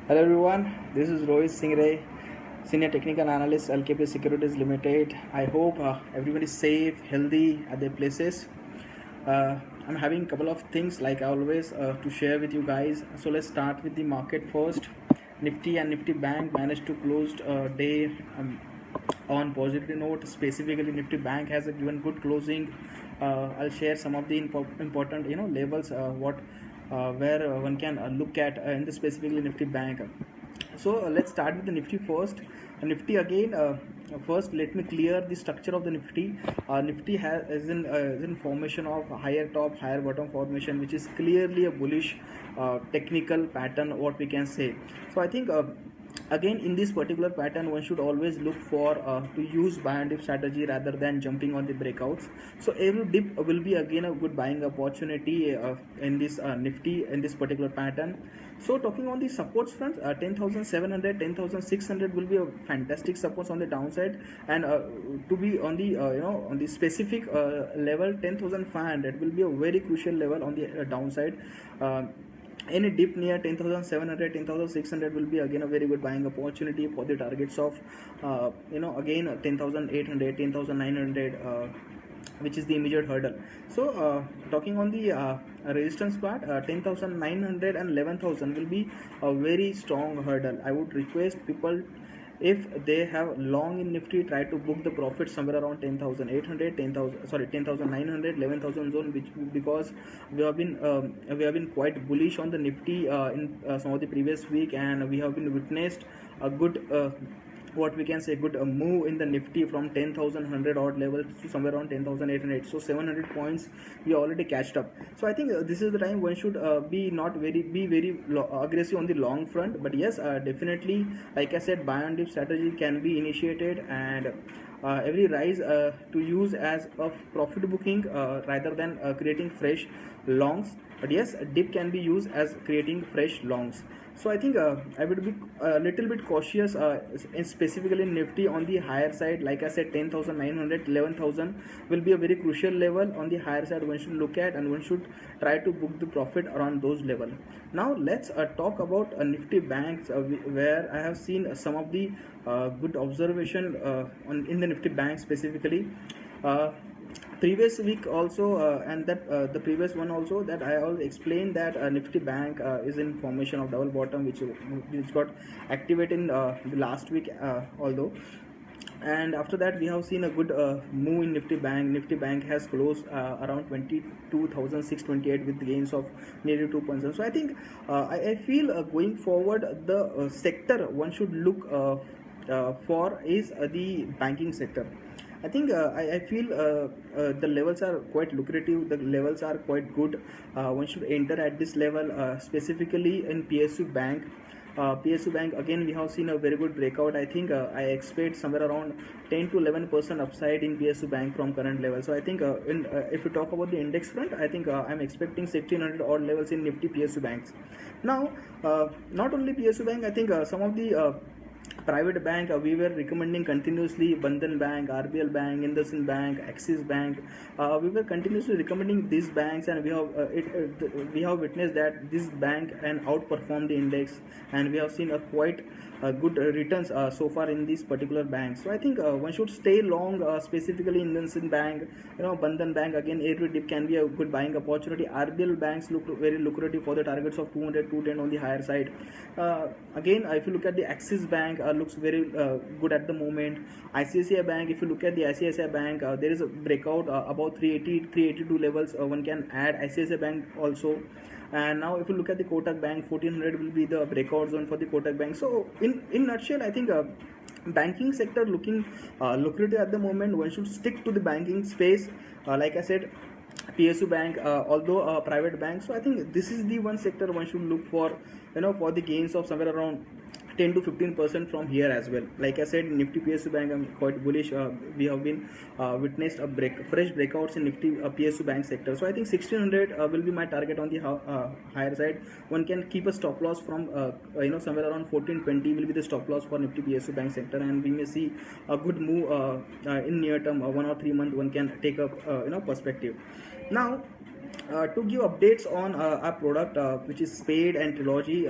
Hello everyone, this is Rohit Singh, Senior Technical Analyst, LKP Securities Limited. I hope everybody is safe, healthy at their places. I'm having a couple of things like always to share with you guys. So let's start with the market first. Nifty and Nifty Bank managed to close day on positive note. Specifically, Nifty Bank has a given good closing. I'll share some of the important levels what where one can look at in the specifically Nifty Bank. So let's start with the Nifty first. Nifty again. First, let me clear the structure of the Nifty. Nifty is in formation of higher top, higher bottom formation, which is clearly a bullish technical pattern. What we can say. So I think. Again, in this particular pattern one should always look for to use buy and dip strategy rather than jumping on the breakouts. So every dip will be again a good buying opportunity in this Nifty in this particular pattern. So talking on the supports front, 10,700 10,600 will be a fantastic supports on the downside, and to be on the on the specific level 10,500 will be a very crucial level on the downside. Any dip near 10,700 10,600 will be again a very good buying opportunity for the targets of again 10,800 10,900, which is the immediate hurdle. So talking on the resistance part, 10,900 and 11,000 will be a very strong hurdle. I would request people, if they have long in Nifty, try to book the profit somewhere around 10,800 10,000 sorry 10,900 11,000 zone, which because we have been quite bullish on the Nifty in some of the previous week, and we have been witnessed a good what we can say good move in the Nifty from 10,100 odd levels to somewhere around 10,800. So 700 points we already catched up. So I think this is the time one should be very aggressive on the long front. But yes, definitely, like I said, buy and dip strategy can be initiated, and every rise to use as a profit booking rather than creating fresh longs. But yes, a dip can be used as creating fresh longs. So I think I would be a little bit cautious specifically in Nifty on the higher side. Like I said, 10,900 11,000 will be a very crucial level on the higher side one should look at, and one should try to book the profit around those level. Now let's talk about Nifty banks, where I have seen some of the good observation in the Nifty bank specifically. Previous week also, and that the previous one also, that I always explained that Nifty bank is in formation of double bottom, which got activated in the last week, although. And after that we have seen a good move in Nifty bank. Nifty bank has closed around 22,628 with gains of nearly 2%. So I think I feel going forward the sector one should look for is the banking sector. I think I feel the levels are quite lucrative. The levels are quite good. One should enter at this level, specifically in PSU Bank. PSU Bank, again we have seen a very good breakout. I think I expect somewhere around 10 to 11% upside in PSU Bank from current level. So I think if you talk about the index front, I think I'm expecting 1600 odd levels in Nifty PSU banks. Now, not only PSU Bank, I think some of the private bank we were recommending continuously: Bandhan Bank, RBL Bank, IndusInd Bank, Axis Bank. We were continuously recommending these banks, and we have witnessed that this bank and outperform the index, and we have seen a quite good returns so far in these particular banks. So I think one should stay long, specifically in IndusInd Bank, Bandhan Bank. Again, every dip can be a good buying opportunity. RBL banks look very lucrative for the targets of 200 210 on the higher side. Again, if you look at the Axis Bank, looks very good at the moment. ICICI Bank, if you look at the ICICI Bank, there is a breakout about 380 382 levels. One can add ICICI Bank also. And now if you look at the Kotak Bank, 1400 will be the breakout zone for the Kotak Bank. So in nutshell, I think banking sector looking lucrative at the moment. One should stick to the banking space. Like I said, PSU Bank, although a private bank. So I think this is the one sector one should look for, for the gains of somewhere around 10 to 15% from here as well. Like I said, Nifty PSU Bank, I'm quite bullish. We have been witnessed a fresh breakouts in Nifty PSU Bank sector. So I think 1600 will be my target on the higher side. One can keep a stop loss from somewhere around 1420 will be the stop loss for Nifty PSU Bank sector, and we may see a good move in near term, 1 or 3 month. One can take up perspective. Now, to give updates on our product, which is Spade and Trilogy.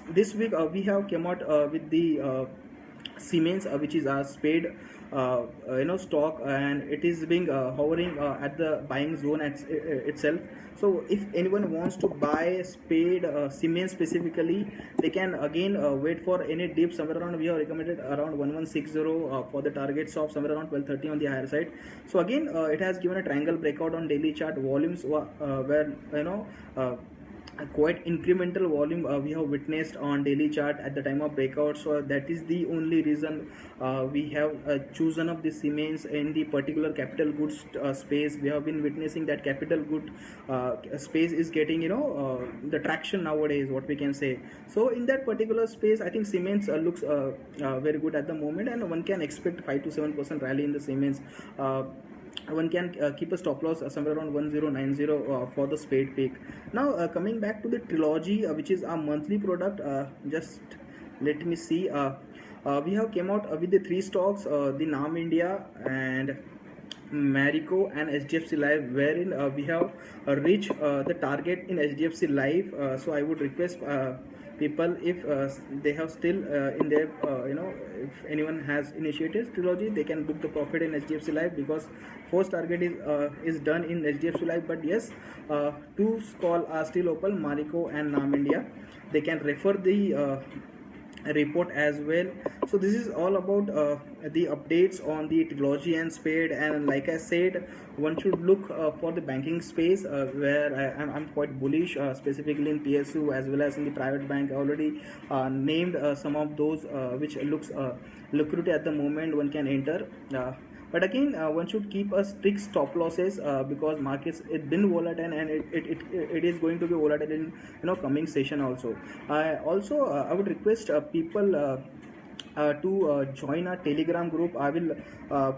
This week we have came out with the Siemens, which is a spade stock, and it is being hovering at the buying zone itself. So if anyone wants to buy spade Siemens specifically, they can again wait for any dip somewhere around. We have recommended around 1160 for the targets of somewhere around 1230 on the higher side. So again it has given a triangle breakout on daily chart. Volumes where a quite incremental volume we have witnessed on daily chart at the time of breakout. So that is the only reason we have chosen up the Siemens in the particular capital goods space. We have been witnessing that capital good space is getting the traction nowadays, what we can say. So in that particular space, I think Siemens looks very good at the moment, and one can expect 5 to 7% rally in the Siemens. One can keep a stop loss somewhere around 1090 for the spade peak. Now coming back to the Trilogy, which is our monthly product, just let me see. We have came out with the three stocks, the Nam India and Marico and HDFC Live, wherein we have reached the target in HDFC Live. So I would request people, if they have still in their if anyone has initiated Trilogy, they can book the profit in HDFC Live, because first target is done in HDFC Live. But yes, two call are still open, Marico and Nam India. They can refer the report as well. So this is all about the updates on the Trilogy and spade. And like I said, one should look for the banking space, where I'm quite bullish, specifically in PSU as well as in the private bank. I already named some of those which looks lucrative at the moment. One can enter, but again one should keep a strict stop losses, because markets it been volatile, and it is going to be volatile in coming session also. I would request people to join our Telegram group. I will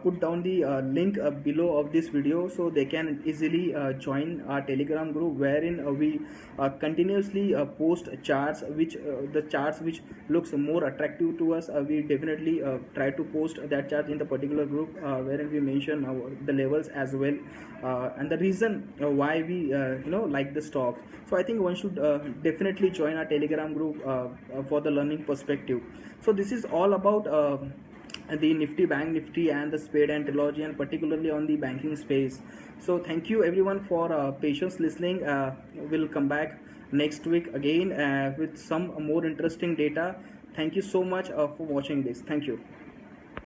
put down the link below of this video, so they can easily join our Telegram group, wherein we continuously post charts, which the charts which looks more attractive to us. We definitely try to post that chart in the particular group, wherein we mention the levels as well, and the reason why we like the stock. So I think one should definitely join our Telegram group for the learning perspective. So this is all about the Nifty, Bank Nifty, and the spade and Trilogy, and particularly on the banking space. So thank you everyone for patience listening. We'll come back next week again with some more interesting data. Thank you so much for watching this. Thank you.